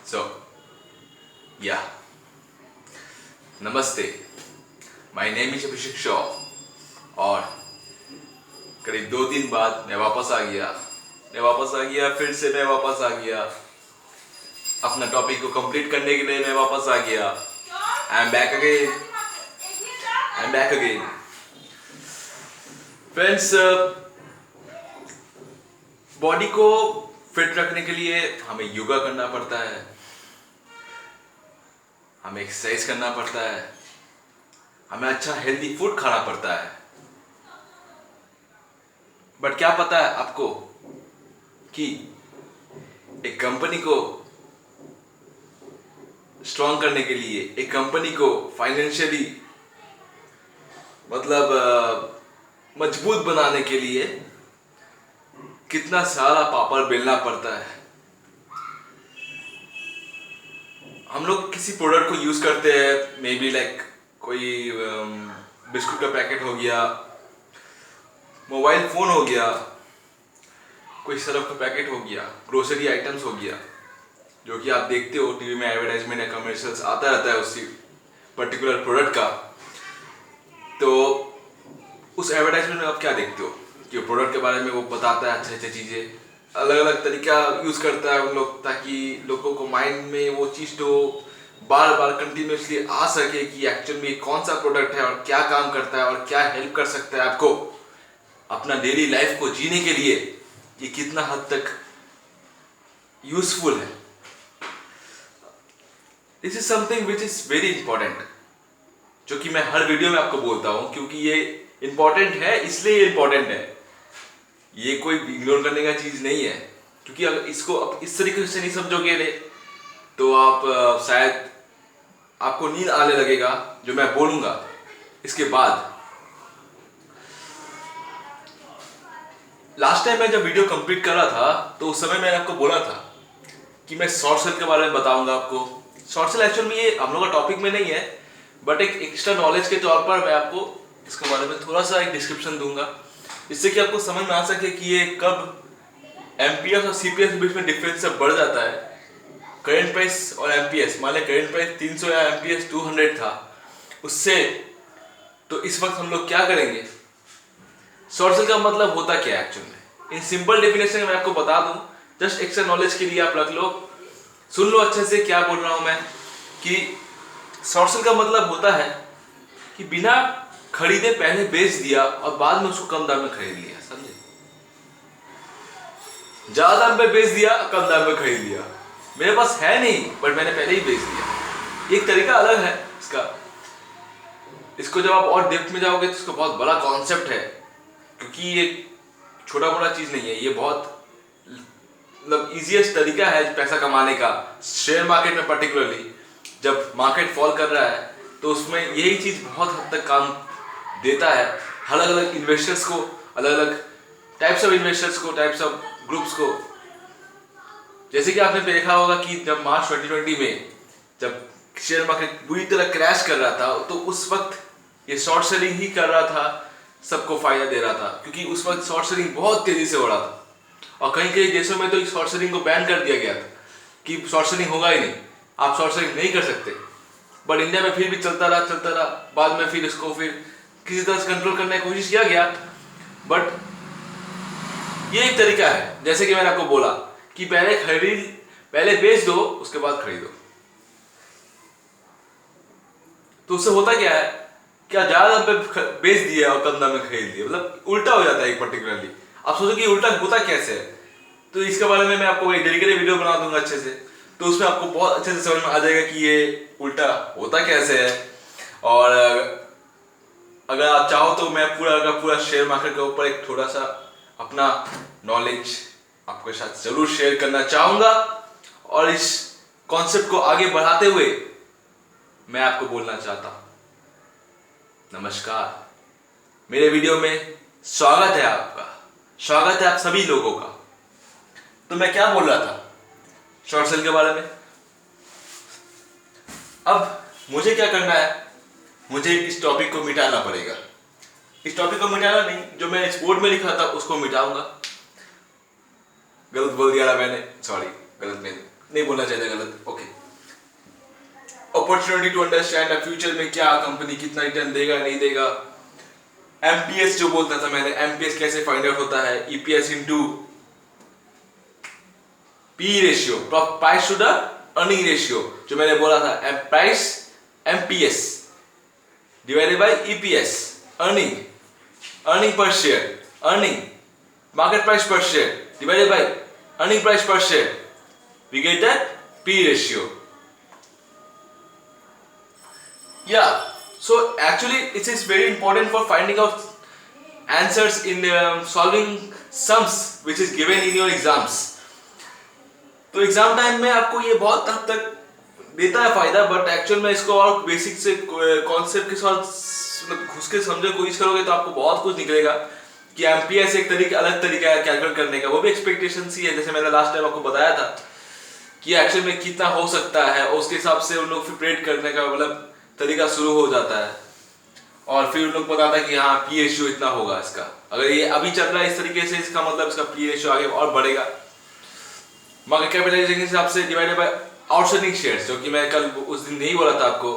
So, yeah. नमस्ते. My name is अभिषेक शॉ और करीब 2 दिन बाद मैं वापस आ गया. फिर से मैं वापस आ गया. अपना टॉपिक को कंप्लीट करने के लिए मैं वापस आ गया. I am back again. Friends, body को फिट रखने के लिए हमें योगा करना पड़ता है, हमें एक्सरसाइज करना पड़ता है, हमें अच्छा हेल्दी फूड खाना पड़ता है. बट क्या पता है आपको कि एक कंपनी को स्ट्रॉन्ग करने के लिए, एक कंपनी को फाइनेंशियली मजबूत बनाने के लिए कितना सारा पापड़ बेलना पड़ता है. हम लोग किसी प्रोडक्ट को यूज करते हैं, मे बी लाइक कोई बिस्कुट का पैकेट हो गया, मोबाइल फोन हो गया, कोई सरफ का पैकेट हो गया, ग्रोसरी आइटम्स हो गया, जो कि आप देखते हो टीवी में एडवर्टाइजमेंट या कमर्शियल्स आता रहता है उसी पर्टिकुलर प्रोडक्ट का. तो उस एडवर्टाइजमेंट में आप क्या देखते हो कि प्रोडक्ट के बारे में वो बताता है अच्छे चीज़ें, अलग अलग तरीका यूज़ करता है उन लोग, ताकि लोगों को माइंड में वो चीज़ तो बार बार कंटिन्यूसली आ सके कि एक्चुअल में कौन सा प्रोडक्ट है और क्या काम करता है और क्या हेल्प कर सकता है आपको अपना डेली लाइफ को जीने के लिए, ये कितना हद तक यूजफुल है. This is something which is very important, जो कि मैं हर वीडियो में आपको बोलता हूँ, क्योंकि ये इंपॉर्टेंट है, इसलिए ये इंपॉर्टेंट है. ये कोई इग्नोर करने का चीज नहीं है, क्योंकि अगर इसको आप इस तरीके से नहीं समझोगे तो आप शायद आपको नींद आने लगेगा जो मैं बोलूंगा इसके बाद. लास्ट टाइम मैं जब वीडियो कंप्लीट कर रहा था तो उस समय मैंने आपको बोला था कि मैं शॉर्ट सेल के बारे में बताऊंगा आपको. शॉर्ट सेल एक्चुअल में ये हम लोग का टॉपिक में नहीं है, बट एक एक्स्ट्रा नॉलेज के तौर पर मैं आपको इसके बारे में थोड़ा सा एक डिस्क्रिप्शन दूंगा, जिससे कि आपको समझ में आ सके कि ये कब एमपीएस और सीपीएस के बीच में डिफरेंस सब बढ़ जाता है. करंट प्राइस और एमपीएस, मान लें करंट प्राइस 300 या एमपीएस 200 था उससे, तो इस वक्त हम लोग क्या करेंगे. शॉर्ट सेल का मतलब होता क्या है एक्चुअल में, इन सिंपल डेफिनेशन में मैं आपको बता दूं, जस्ट एक्स्ट्रा नॉलेज के लिए आप रख लो, सुन लो अच्छे से क्या बोल रहा हूं मैं. कि शॉर्ट सेल का मतलब होता है कि बिना खरीदे पहले बेच दिया और बाद में उसको कम दाम में खरीद लिया. समझे? ज्यादा दाम पे बेच दिया, कम दाम में खरीद लिया. मेरे पास है नहीं बट मैंने पहले ही बेच दिया. एक तरीका अलग है इसका. इसको जब आप और डेप्थ में जाओगे तो इसका बहुत बड़ा कॉन्सेप्ट है, क्योंकि ये छोटा मोटा चीज नहीं है. ये बहुत इजीएस्ट तरीका है पैसा कमाने का. शेयर मार्केट में पर्टिकुलरली जब मार्केट फॉल कर रहा है तो उसमें यही चीज बहुत हद तक काम देता है. अलग अलग इन्वेस्टर्स को, अलग अलग टाइप्स ऑफ इन्वेस्टर्स को, टाइप्स ऑफ ग्रुप्स को. जैसे कि आपने देखा होगा कि जब मार्च 2020 में जब शेयर मार्केट बुरी तरह क्रैश कर रहा था, तो उस वक्त ये शॉर्ट सेलिंग ही कर रहा था, सबको फायदा दे रहा था, क्योंकि उस वक्त शॉर्ट सेलिंग बहुत तेजी से हो रहा था. और कई कई देशों में तो इस शॉर्ट सेलिंग को बैन कर दिया गया था कि शॉर्ट सेलिंग होगा ही नहीं, आप शॉर्ट सेलिंग नहीं कर सकते. बट इंडिया में फिर भी चलता रहा. बाद में फिर इसको फिर किसी तरह से कंट्रोल करने की कोशिश किया गया. बट ये एक तरीका है, जैसे कि मैंने आपको बोला कि पहले बेच दो, उसके बाद खरीदो. तो उससे होता क्या है, क्या ज्यादा दाम पे बेच दिया और कम दाम में खरीद लिया, मतलब उल्टा हो जाता है. एक पर्टिकुलरली आप सोचो कि उल्टा होता कैसे है, तो इसके बारे में मैं आपको एक डेडिकेटेड वीडियो बना दूंगा अच्छे से, तो उसमें आपको बहुत अच्छे से समझ में आ जाएगा कि ये उल्टा होता कैसे है. और अगर आप चाहो तो मैं पूरा शेयर मार्केट के ऊपर एक थोड़ा सा अपना नॉलेज आपके साथ जरूर शेयर करना चाहूंगा. और इस कॉन्सेप्ट को आगे बढ़ाते हुए मैं आपको बोलना चाहता हूं, नमस्कार. मेरे वीडियो में स्वागत है आपका, स्वागत है आप सभी लोगों का. तो मैं क्या बोल रहा था शॉर्ट सेल के बारे में. अब मुझे क्या करना है, मुझे इस टॉपिक को मिटाना पड़ेगा. इस टॉपिक को मिटाना नहीं, जो मैं इस बोर्ड में लिखा था उसको मिटाऊंगा. गलत बोल दिया था मैंने, सॉरी, गलत नहीं, नहीं बोलना चाहिए गलत, okay. Opportunity to understand future में क्या कंपनी कितना रिटर्न देगा नहीं देगा। एमपीएस जो बोलता था मैंने, एमपीएस कैसे फाइंड आउट होता है, EPS into P ratio, price to the earning ratio, जो मैंने बोला था, price MPS divided by EPS, earning per share, earning market price per share divided by earning price per share, we get that P ratio. Yeah, so actually it is very important for finding out answers in solving sums which is given in your exams. तो exam time में आपको ये बहुत हद तक देता है फायदा, बट एक्चुअल में इसको और बेसिक से कॉन्सेप्ट के साथ मतलब घुस के समझने की कोशिश करोगे तो आपको बहुत कुछ निकलेगा कि एमपीएस एक तरीका अलग तरीका है कैलकुलेट करने का, वो भी एक्सपेक्टेशन ही है, जैसे मैंने लास्ट टाइम आपको बताया था कि एक्चुअल में कितना हो सकता है, और उसके हिसाब से उन लोग फिर प्रेडिक्ट करने का मतलब तरीका शुरू हो जाता है, और फिर उन लोग बताता है कि हाँ पी रेशियो इतना होगा इसका, अगर ये अभी चल रहा है इस तरीके से इसका मतलब इसका पी रेशियो आगे और बढ़ेगा। मार्केट कैपिटलाइजेशन के हिसाब से डिवाइडेड बाय आउटस्टैंडिंग शेयर्स, जो कि मैं कल उस दिन नहीं बोला था आपको,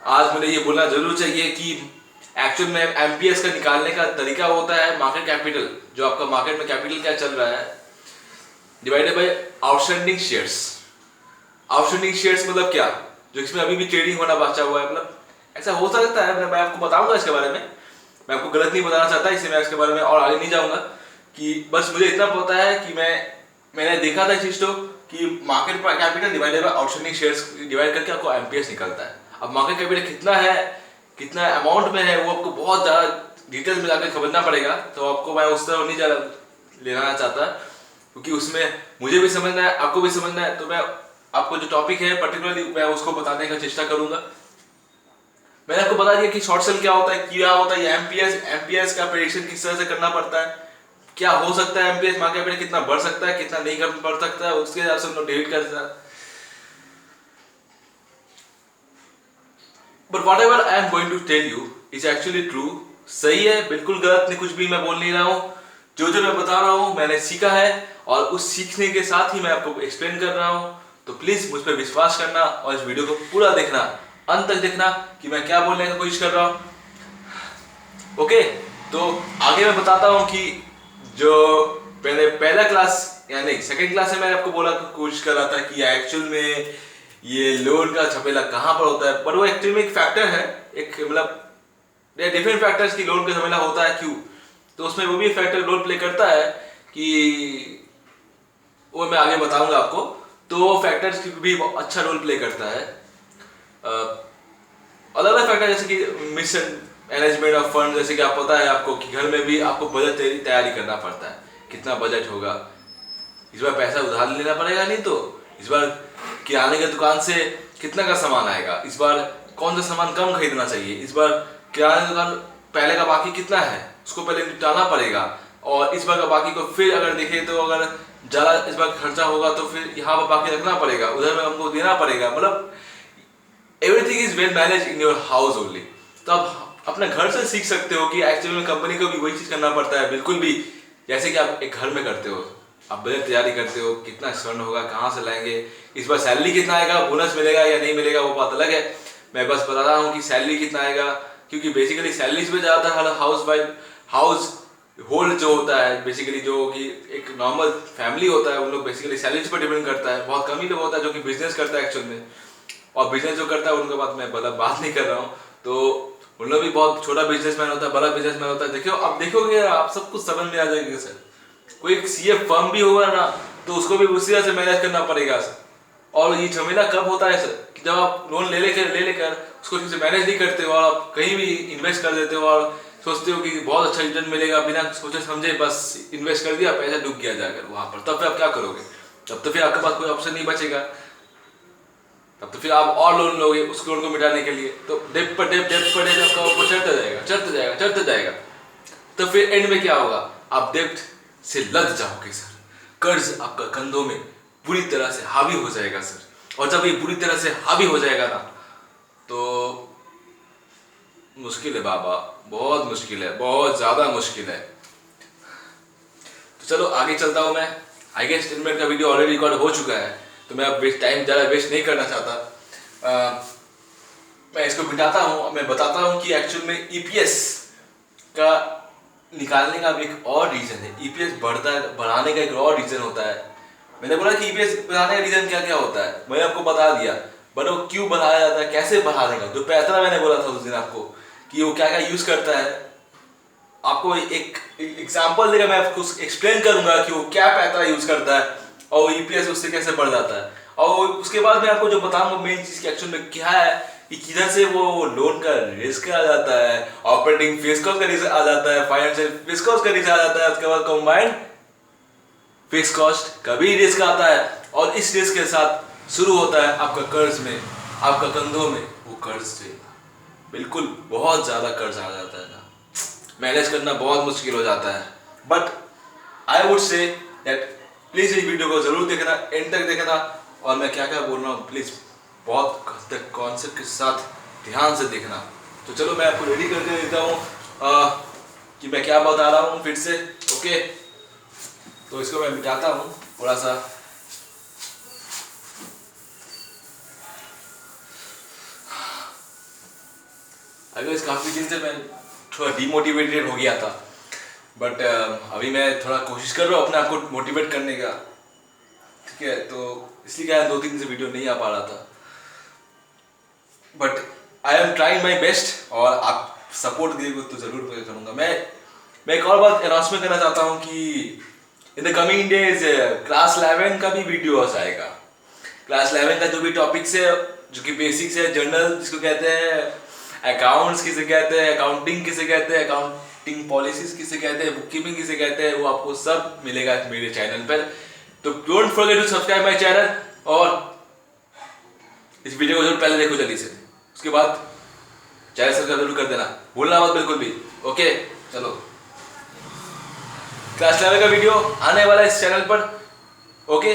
आज मुझे ये बोलना जरूर चाहिए कि एक्चुअल में एमपीएस का निकालने का तरीका होता है मार्केट कैपिटल, जो आपका मार्केट में कैपिटल क्या चल रहा है, divided by outstanding shares. Outstanding shares मतलब क्या, जो इसमें अभी भी ट्रेडिंग होना बचा हुआ है, मतलब ऐसा हो सकता है, मैं आपको बताऊंगा इसके बारे में, मैं आपको गलत नहीं बताना चाहता, इसलिए मैं इसके बारे में और आगे नहीं जाऊंगा, कि बस मुझे इतना पता है कि मैंने देखा था इस चीज को कि market capital divided by outstanding shares divide करके आपको एमपीएस निकलता है। अब मार्केट कैपिटल कितना है, कितना अमाउंट में है, वो आपको बहुत ज़्यादा डिटेल में जाकर समझना पड़ेगा, तो आपको मैं उस तरह नहीं ज़्यादा लेना चाहता, क्योंकि उसमें मुझे भी समझना है, आपको भी समझना है, तो मैं आपको जो टॉपिक है पर्टिकुलरली मैं उसको बताने का चेष्टा करूंगा। मैंने आपको बता दिया कि शॉर्ट सेल क्या होता है, एमपीएस का प्रेडिक्शन किस तरह से करना पड़ता है, क्या हो सकता है एमपीएस मार्केट में कितना बढ़ सकता है कितना नहीं बढ़ सकता है, उसके हिसाब से हम लोग डिवाइड करते हैं। But whatever I am going to tell you is actually true, सही है, बिल्कुल गलत नहीं, कुछ भी मैं बोल नहीं रहा हूँ, जो मैं बता रहा हूँ मैंने सीखा है, और उस सीखने के साथ ही मैं आपको एक्सप्लेन कर रहा हूँ, तो प्लीज मुझ पर विश्वास करना और इस वीडियो को पूरा देखना, अंत तक देखना कि मैं क्या बोलने की कोशिश कर रहा हूँ। ओके, तो आगे मैं बताता हूँ कि जो मैंने पहला क्लास यानी सेकंड क्लास में मैंने आपको बोला कोशिश कर रहा था कि एक्चुअल में ये लोन का झमेला कहाँ पर होता है, पर वो एक्चुअल में एक फैक्टर है, एक मतलब डिफरेंट फैक्टर्स की लोन का झमेला होता है क्यों, तो उसमें वो भी फैक्टर रोल प्ले करता है कि वो मैं आगे बताऊंगा आपको, तो वो फैक्टर्स की भी अच्छा रोल प्ले करता है। अलग अलग फैक्टर जैसे कि मिस मैनेजमेंट ऑफ फंड, जैसे कि आप पता है आपको कि घर में भी आपको बजट तैयारी करना पड़ता है, कितना बजट होगा, इस बार पैसा उधार लेना पड़ेगा, नहीं तो इस बार किराने की दुकान से कितना का सामान आएगा, इस बार कौन सा सामान कम खरीदना चाहिए, इस बार किराने की दुकान पहले का बाकी कितना है उसको पहले निपटाना पड़ेगा, और इस बार का बाकी को फिर अगर देखें तो अगर ज़्यादा इस बार खर्चा होगा तो फिर यहाँ पर बाकी रखना पड़ेगा, उधर में हमको देना पड़ेगा, मतलब everything is well manage in your house only. तो आप अपने घर से सीख सकते हो कि एक्चुअली में कंपनी को भी वही चीज़ करना पड़ता है, बिल्कुल भी जैसे कि आप एक घर में करते हो, आप बजट तैयारी करते हो, कितना स्पेंड होगा, कहाँ से लाएंगे, इस बार सैलरी कितना आएगा, बोनस मिलेगा या नहीं मिलेगा वो बात अलग है, मैं बस बता रहा हूँ कि सैलरी कितना आएगा, क्योंकि बेसिकली सैलरीज में ज़्यादा हर हाउस होल्ड जो होता है, बेसिकली जो कि एक नॉर्मल फैमिली होता है, उन लोग बेसिकली सैलरीज पर डिपेंड करता है, बहुत कम ही लोग होता है जो कि बिजनेस करता है एक्चुअल में, और बिजनेस जो करता है उनके बात मैं बात नहीं कर रहा हूँ, तो उन लोग भी बहुत छोटा बिजनेसमैन होता है, बड़ा बिजनेसमैन होता है, देखियो अब देखोगे आप सब कुछ समझ में आ जाएगा सर, कोई सीए फर्म भी होगा ना तो उसको भी उसी तरह से मैनेज करना पड़ेगा सर, और ये झमेला कब होता है सर कि जब आप लोन ले लेकर उसको ठीक से मैनेज नहीं करते हो, और आप कहीं भी इन्वेस्ट कर देते हो और सोचते हो कि बहुत अच्छा रिटर्न मिलेगा, बिना सोचे समझे बस इन्वेस्ट कर दिया, पैसा डूब गया जाकर वहां पर, तब फिर आप क्या करोगे, तब तो फिर आपके पास कोई ऑप्शन नहीं बचेगा, तब तो फिर आप और लोन लोगे उस लोन को मिटाने के लिए, तो डेप पर डेप आपका ऊपर चढ़ता जाएगा, तो फिर एंड में क्या होगा, आप डेप्ट से लद जाओगे सर, कर्ज आपका कंधों में बुरी तरह से हावी हो जाएगा सर, और जब ये बुरी तरह से हावी हो जाएगा ना तो मुश्किल है बाबा, बहुत मुश्किल है, बहुत ज्यादा मुश्किल है। तो चलो आगे चलता हूं मैं, आई गेस स्टेटमेंट का वीडियो ऑलरेडी रिकॉर्ड हो चुका है, तो मैं अब टाइम ज़्यादा वेस्ट नहीं करना चाहता। मैं इसको मिटाता हूँ, मैं बताता हूँ कि एक्चुअल में ईपीएस का निकालने का एक और रीज़न है। ईपीएस बढ़ाने का एक और रीज़न होता है। मैंने बोला कि ईपीएस बढ़ाने का रीज़न क्या क्या होता है, मैंने आपको बता दिया, बट वो क्यों बढ़ाया जाता है, कैसे बढ़ाने का, जो पैतरा मैंने बोला था उस दिन आपको कि वो क्या क्या यूज़ करता है, आपको एक एग्जाम्पल देकर मैं आपको एक्सप्लेन करूंगा कि वो क्या पैतरा यूज़ करता है और ईपीएस उससे कैसे बढ़ जाता है। और उसके बाद मैं आपको जो बताऊंगा मेन चीज़ की एक्चुअल में क्या है कि किधर से वो लोन का रिस्क आ जाता है, ऑपरेटिंग फिक्स कॉस्ट का रिस्क आ जाता है, फाइनेंशियल फिक्स कॉस्ट का रिस्क आ जाता है, उसके बाद कंबाइंड फिक्स कॉस्ट का भी रिस्क आता है, और इस रिस्क के साथ शुरू होता है आपका कर्ज में, आपका कंधों में वो कर्ज से बिल्कुल बहुत ज़्यादा कर्ज आ जाता है ना, मैनेज करना बहुत मुश्किल हो जाता है। But I would say that please इस वीडियो को ज़रूर देखना, एंड तक देखना, और मैं क्या क्या बोल रहा हूँ प्लीज़ बहुत तक कॉन्सेप्ट के साथ ध्यान से देखना। तो चलो मैं आपको रेडी करके देता हूँ कि मैं क्या बता रहा हूँ फिर से। ओके, तो इसको मैं मिटाता हूँ थोड़ा सा। अगर काफ़ी दिन से मैं थोड़ा डीमोटिवेटेड हो गया था, बट अभी मैं थोड़ा कोशिश कर रहा हूँ अपने आप को मोटिवेट करने का, ठीक है। तो इसलिए क्या 2-3 दिन से वीडियो नहीं आ पा रहा था, but I am trying my best, और आप सपोर्ट दिएगा तो ज़रूर करूँगा। मैं एक और बात अनाउंसमेंट करना चाहता हूँ कि in the coming days class 11 का भी वीडियो आएगा। क्लास 11 का जो भी टॉपिक्स है, जो कि बेसिक्स है, जनरल जिसको कहते हैं, अकाउंट्स किसे कहते हैं, अकाउंटिंग किसे कहते हैं, अकाउंटिंग पॉलिसीज किसे कहते हैं, बुक कीपिंग किसे कहते हैं, वो आपको सब मिलेगा मेरे चैनल पर। तो don't forget to subscribe my channel, और इस वीडियो को जरूर पहले देखो जल्दी से, उसके बाद चैनल सब्सक्राइब जरूर कर देना, भूलना मत बिल्कुल भी। ओके, चलो क्लास 11 का वीडियो आने वाला है इस चैनल पर। ओके,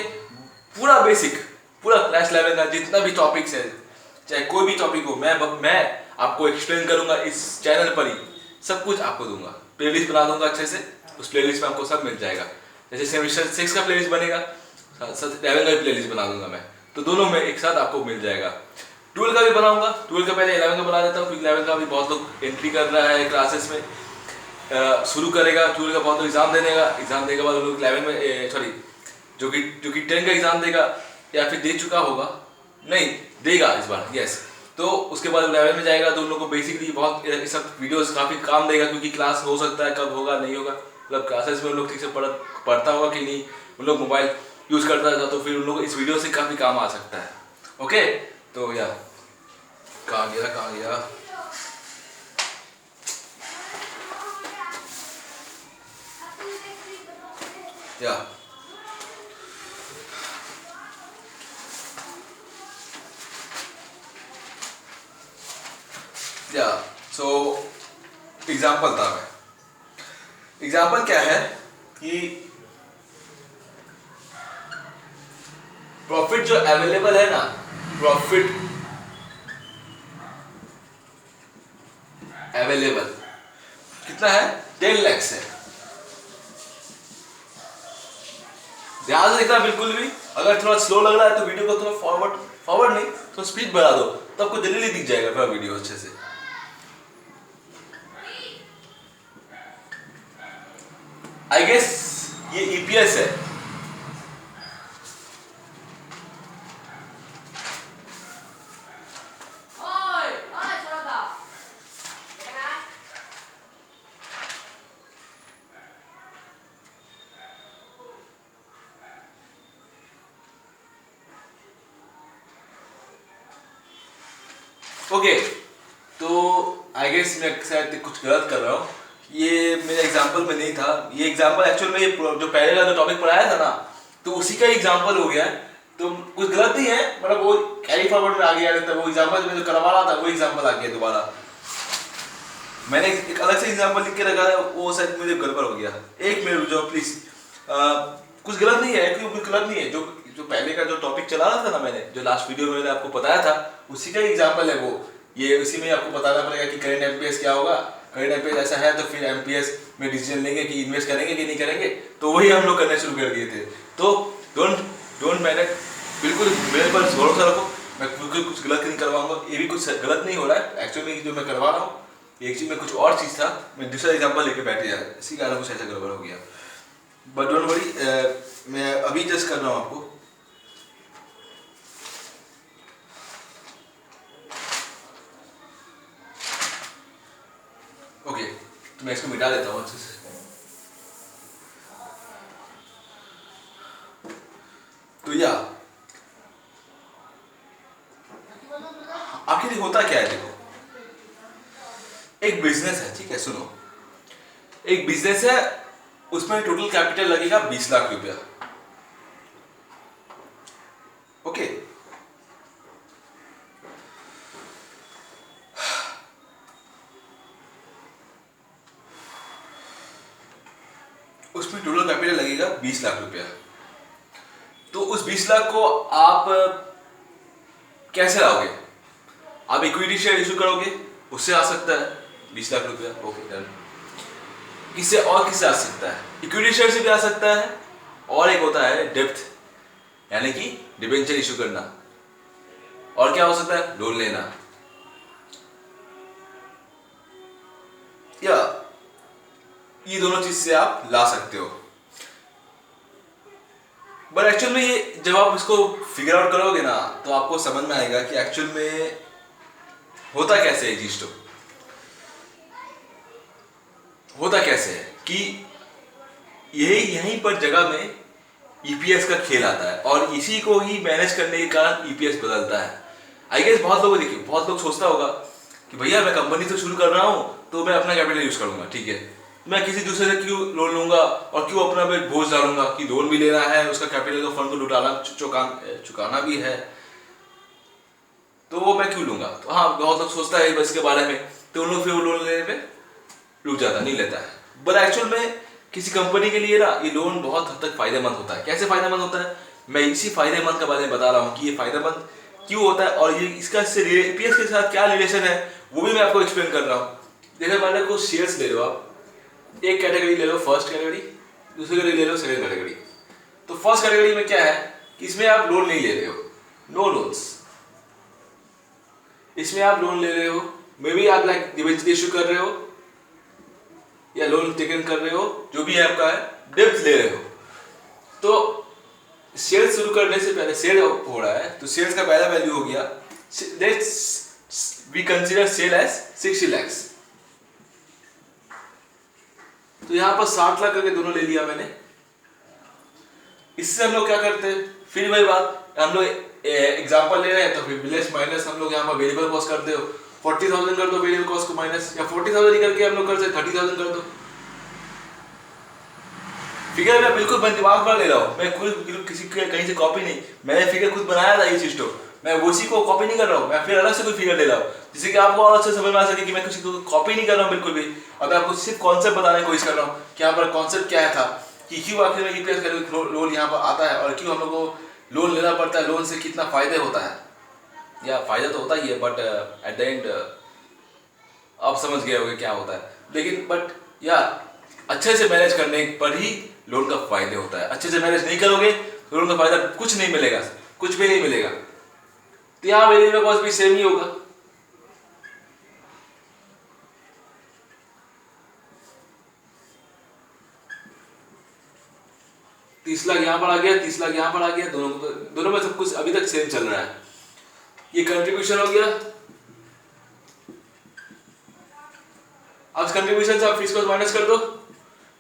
पूरा बेसिक, पूरा क्लास 11 का जितना भी टॉपिक्स है, चाहे कोई भी टॉपिक हो, मैं आपको एक्सप्लेन करूंगा इस चैनल पर ही, सब कुछ आपको दूंगा। प्लेलिस्ट बना दूंगा अच्छे से, उस प्लेलिस्ट में आपको सब मिल जाएगा। जैसे सेमेस्टर 6 का प्लेलिस्ट बनेगा, 11 का प्लेलिस्ट बना दूंगा मैं, तो दोनों में एक साथ आपको मिल जाएगा। 12 का भी बनाऊंगा, 12 का पहले 11 का बना देता हूँ, क्योंकि 11 का भी बहुत लोग एंट्री कर रहा है क्लासेस में, शुरू करेगा। 12 का बहुत लोग एग्जाम देने का, एग्जाम देने के बाद लोग 11 में सॉरी जो कि 10 का एग्जाम देगा, या फिर दे चुका होगा, नहीं देगा इस बार, यस। तो उसके बाद 11 में जाएगा, तो उन लोगों को बेसिकली बहुत सब वीडियोस काफ़ी काम देगा, क्योंकि क्लास हो सकता है कब होगा नहीं होगा, मतलब क्लासेस में उन लोग ठीक से पढ़ता होगा कि नहीं, उन लोग मोबाइल यूज़ करता था, तो फिर उन लोग इस वीडियो से काफ़ी काम आ सकता है। ओके, तो या कहाँ गया या सो एग्जाम्पल था। मैं एग्जाम्पल क्या है कि प्रॉफिट जो अवेलेबल है ना, प्रॉफिट अवेलेबल कितना है, 10 लाख है। ध्यान से देखना बिल्कुल भी, अगर थोड़ा स्लो लग रहा है तो वीडियो को थोड़ा फॉरवर्ड नहीं, तो स्पीड बढ़ा दो, तो आपको जल्दी दिख जाएगा पूरा वीडियो अच्छे से। आई गेस ये ईपीएस है। ओके, तो आई गेस मैं शायद कुछ गलत कर रहा हूँ, ये मेरे एग्जाम्पल में नहीं था। ये एग्जाम्पल एक्चुअल में जो पहले का जो टॉपिक पढ़ाया था ना, तो उसी का एग्जाम्पल हो गया है, तो कुछ गलत नहीं है, मतलब वो कैरी फॉरवर्ड में आ गया, वो एग्जाम्पल में जो करवा रहा था वो एग्जाम्पल आ गया दोबारा। मैंने एक अलग से एग्जाम्पल लिख के रखा है, वो शायद मुझे गड़बड़ हो गया। एक मिनट रुक जाओ प्लीज, कुछ गलत नहीं है, क्योंकि कुछ गलत नहीं है। जो पहले का जो टॉपिक चला रहा था ना, मैंने जो लास्ट वीडियो में मैंने आपको बताया था, उसी का एग्जाम्पल है वो। ये उसी में आपको बताना पड़ेगा कि करंट एमपीएस क्या होगा। करंट एमपीएस ऐसा है तो फिर एमपीएस में डिसीजन लेंगे कि इन्वेस्ट करेंगे कि नहीं करेंगे, तो वही हम लोग करने शुरू कर दिए थे। तो डोंट मैटर बिल्कुल मेरे पर भरोसा रखो, मैं बिल्कुल कुछ गलत नहीं करवाऊंगा। ये भी कुछ गलत नहीं हो रहा है एक्चुअली, जो मैं करवा रहा हूँ एक चीज में कुछ और चीज़ था, मैं दूसरा एग्जांपल लेके बैठ गया, इसी कारण कुछ ऐसा गड़बड़ हो गया। बट डोंट वरी, मैं अभी जस्ट कर रहा हूँ आपको। ओके, तो मैं इसको मिटा देता हूँ अच्छे से। तो या आखिर होता क्या है, देखो एक बिजनेस है, ठीक है, सुनो, एक बिजनेस है, उसमें टोटल कैपिटल लगेगा 20 लाख रुपया। ओके, उसमें टोटल कैपिटल लगेगा 20 लाख रुपया। तो उस 20 लाख को आप कैसे लाओगे? आप इक्विटी शेयर इशू करोगे, उससे आ सकता है 20 लाख रुपया। Okay done. किससे और किससे आ सकता है? इक्विटी शेयर से भी आ सकता है, और एक होता है डेप्थ, यानी कि डिबेंचर इशू करना, और क्या हो सकता है, लोन लेना, या ये दोनों चीज से आप ला सकते हो। बट एक्चुअल में ये जब आप इसको फिगर आउट करोगे ना, तो आपको समझ में आएगा कि एक्चुअल में होता कैसे है। चीज तो होता कैसे है कि यहीं पर जगह में ईपीएस का खेल आता है, और इसी को ही मैनेज करने के कारण ईपीएस बदलता है। आई गेस बहुत लोग, देखिए बहुत लोग सोचता होगा कि भैया मैं कंपनी तो शुरू कर रहा हूं, तो मैं अपना कैपिटल यूज करूंगा, ठीक है, मैं किसी दूसरे से क्यों लोन लूंगा और क्यों अपना पे बोझ डालूंगा कि लोन भी लेना है, उसका कैपिटल का फंड को लुटाना चुकाना भी है, तो वो मैं क्यों लूंगा। तो हाँ, बहुत लोग सोचता है बस के बारे में, तो उन लोग फिर वो लोन लेने पे रुक जाता, नहीं लेता है। बट एक्चुअल में किसी कंपनी के लिए ना ये लोन बहुत हद तक फायदेमंद होता है। कैसे फायदेमंद होता है, मैं इसी फायदेमंद के बारे में बता रहा हूँ कि ये फायदेमंद क्यों होता है, और ये इसका ईपीएस के साथ क्या रिलेशन है, वो भी मैं आपको एक्सप्लेन कर रहा हूँ। जैसे मान लो कुछ शेयर्स ले लो, आप एक कैटेगरी ले लो, फर्स्ट कैटेगरी, दूसरी कैटेगरी ले लो, सेकंड कैटेगरी। तो फर्स्ट कैटेगरी में क्या है कि इसमें आप लोन नहीं ले रहे हो, नो लोन्स, इसमें आप लोन ले रहे हो, मे बी आप लाइक डिबेंचर इशू कर रहे हो या लोन टेकन कर रहे हो, जो भी आपका है, डेब्ट ले रहे हो। तो शेयर शुरू करने से पहले सेल हो रहा है, तो शेयर्स का पहला वैल्यू हो गया, let's we consider sale as 60 lakhs। तो यहां पर 60 लाख करके दोनों ले लिया मैंने। इससे हम लोग क्या करते हैं, फिर वही बात, हम लोग एग्जांपल ले रहे हैं, तो फिर प्लस माइनस हम लोग यहाँ पर वेरिएबल कॉस्ट करते हो, 40,000 कर दो वेरिएबल कॉस्ट को माइनस, या 40,000 ही करके हम लोग कर सकते 30,000 कर दो। फिगर मैं बिल्कुल मैं दिमाग पर ले रहा हूँ, मैं खुद किसी कहीं से कॉपी नहीं, मैंने फिगर खुद बनाया था ये चीज, तो मैं उसी को कॉपी नहीं कर रहा हूँ, मैं फिर अलग से कोई फिगर ले रहा हूँ, जिससे कि आपको और अच्छे समझ में आ सके कि मैं किसी को कॉपी नहीं कर रहा हूँ बिल्कुल भी, और मैं आपको सिर्फ कॉन्सेप्ट बताने की कोशिश कर रहा हूँ कि यहाँ पर कॉन्सेप्ट क्या है था, कि क्यों आखिर में ईपीएस का लोन यहाँ पर आता है, और क्यों हम लोग को लोन लेना पड़ता है, लोन से कितना फायदे होता है, या फायदा तो होता ही है, बट एट द एंड आप समझ गए होंगे क्या होता है। लेकिन बट या अच्छे से मैनेज करने पर ही लोन का फायदे होता है, अच्छे से मैनेज नहीं करोगे तो लोन का फायदा कुछ नहीं मिलेगा, कुछ भी नहीं मिलेगा। तो यहाँ वेरिएबल कॉस्ट भी सेम ही होगा, तीस लाख यहाँ पर आ गया, 30 लाख यहाँ पर आ गया, दोनों में सब कुछ अभी तक सेम चल रहा है। ये कंट्रीब्यूशन हो गया, अब कंट्रीब्यूशन से आप फीस कॉस्ट माइनस कर दो,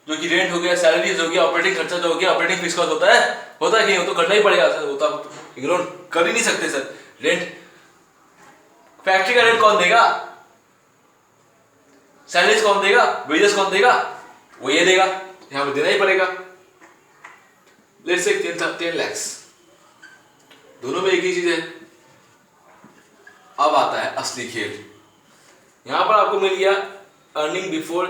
जो कि रेंट हो गया, सैलरीज हो गया, ऑपरेटिंग खर्चा जो हो गया, ऑपरेटिंग फीस कॉस्ट होता है कि वो तो करना ही पड़ेगा सर, वो तो आप इग्नोर कर ही नहीं सकते सर। रेंट, फैक्ट्री का रेंट कौन देगा, सैलरीज कौन देगा, वेजेस कौन देगा, वो ये देगा, यहाँ पे देना ही पड़ेगा। लेट्स से 10 lakhs, दोनों में एक ही चीज है। अब आता है असली खेल, यहां पर आपको मिल गया अर्निंग बिफोर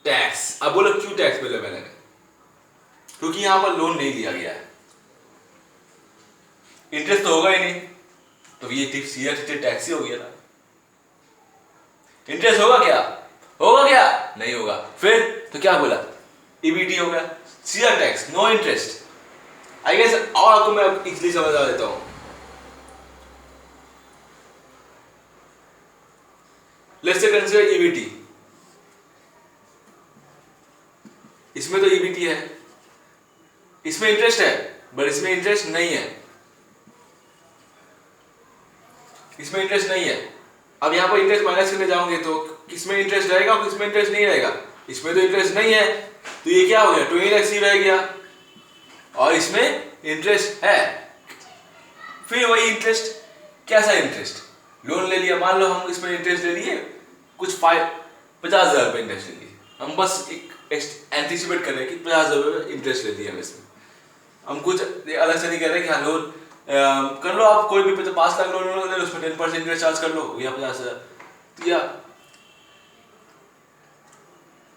टैक्स। अब बोलो क्यों टैक्स मिला मैंने, क्योंकि यहां पर लोन नहीं लिया गया है, इंटरेस्ट तो होगा ही नहीं, तो ये सीधा टैक्स ही हो गया ना। इंटरेस्ट होगा क्या, होगा क्या, नहीं होगा, फिर तो क्या बोला, ईबीटी हो गया, सीधा tax, no interest. I guess. और आपको मैं इजली समझा देता हूँ। Let's say consider EBT. इसमें तो ईबीटी है, इसमें इंटरेस्ट है, बट इसमें इंटरेस्ट नहीं है, इसमें इंटरेस्ट नहीं है। अब यहाँ पर इंटरेस्ट माइनस करने जाओगे तो किसमें इंटरेस्ट रहेगा और किसमें इंटरेस्ट नहीं रहेगा? इसमें तो इंटरेस्ट नहीं है, तो ये क्या हो गया, 20 लाख ही रह गया, और इसमें इंटरेस्ट है। फिर वही इंटरेस्ट, कैसा इंटरेस्ट? लोन ले लिया, मान लो हम इसमें इंटरेस्ट ले लिए, कुछ 50,000 रुपये इंटरेस्ट ले लिए, हम बस एक एंटिसिपेट कर रहे हैं कि 50,000 रुपये इंटरेस्ट ले दिया हम इसमें। हम कुछ अलग से नहीं कह रहे कि हाँ लोन कर लो, आप कोई भी 5 लाख लोन ले लो, उसमें 10% इंटरेस्ट चार्ज कर लो या 50,000, तो या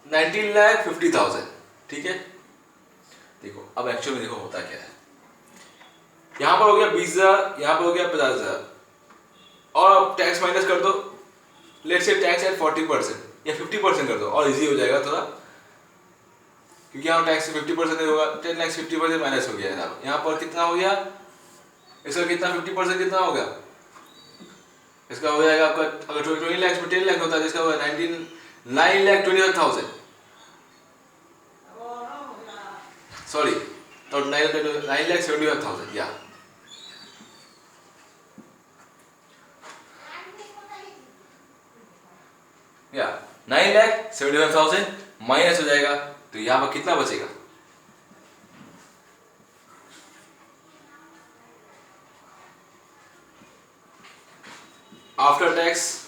19,50,000, ठीक है। देखो अब एक्चुअल में देखो होता क्या है, यहाँ पर हो गया 20,000, यहाँ पर हो गया 50,000, और अब टैक्स माइनस कर दो, लेट्स से टैक्स एट 40% या 50% कर दो, और इजी हो जाएगा थोड़ा, क्योंकि यहाँ टैक्स 50% होगा, 10 लाख 50% माइनस हो गया है। यहाँ पर कितना हो गया इसका, कितना 50% कितना होगा इसका, हो जाएगा आपका, अगर 20 लाख में 10 लाख होता है, जिसका होगा 9,25,000, सॉरी, तो 9,75,000, या 9,75,000 माइनस हो जाएगा, तो यहाँ पर कितना बचेगा? After tax,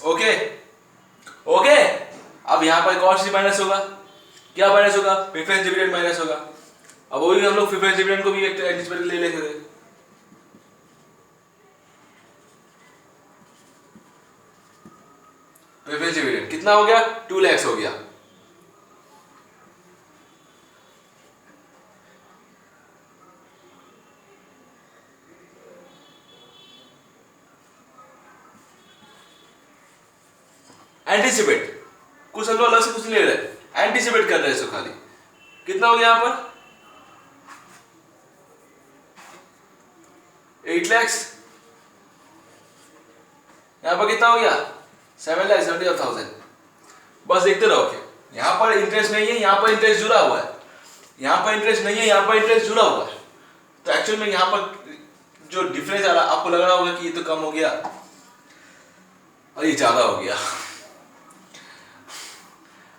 okay okay. अब यहाँ पर एक और चीज माइनस होगा, क्या माइनस होगा? प्रेफरेंस डिविडेंड माइनस होगा। अब वही हम लोग प्रेफरेंस डिविडेंड को भी एक एंटिसिपेट ले लेते थे, प्रेफरेंस डिविडेंड कितना हो गया? 2 लाख हो गया। एंटिसिपेट, कुछ हम लोग अलग से कुछ नहीं ले रहे, एंटिसिपेट कर रहे हैं इसको खाली। कितना हो गया यहाँ पर? 8 लाख। यहाँ पर कितना हो गया? 7,75,000। बस देखते रहो कि यहाँ पर इंटरेस्ट नहीं है, यहाँ पर इंटरेस्ट जुड़ा हुआ है, यहाँ पर इंटरेस्ट नहीं है, यहाँ पर इंटरेस्ट जुड़ा हुआ है, तो एक्चुअल में यहाँ पर जो डिफरेंस आ रहा, आपको लग रहा होगा कि ये तो कम हो गया और ये ज्यादा हो गया।